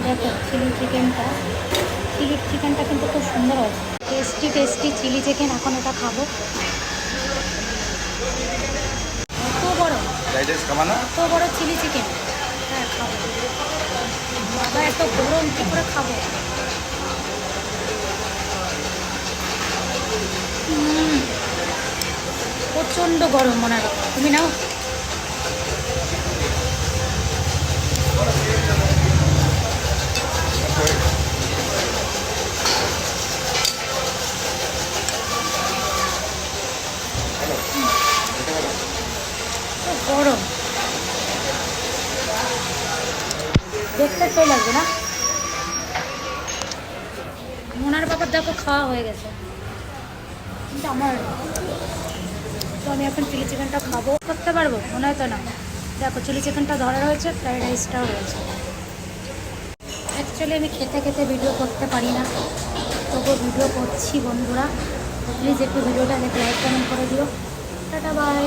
দেখো চিলি চিকেনটা কিন্তু খুব সুন্দর হয়, টেস্টি টেস্টি চিলি চিকেন। এখন এটা খাবো। এত বড় এত বড় চিলি চিকেন, হ্যাঁ খাবো। বাবা এত গরম কী করে খাবো? প্রচণ্ড গরম মনে হয়। তুমি নাও। গরম দেখতে সেই লাগবে না। মোনার বাবার দেখো খাওয়া হয়ে গেছে, কিন্তু আমার তো আমি এখন চিলি চিকেনটা খাবো। করতে পারবো মনে হয় তো না। দেখো চিলি চিকেনটা ধরা রয়েছে, ফ্রাইড রাইসটাও রয়েছে। অ্যাকচুয়ালি আমি খেতে খেতে ভিডিও করতে পারি না, তবুও ভিডিও করছি বন্ধুরা। প্লিজ একটু ভিডিওটা দেখে লাইক কমেন্ট করে দিও। Tata bye.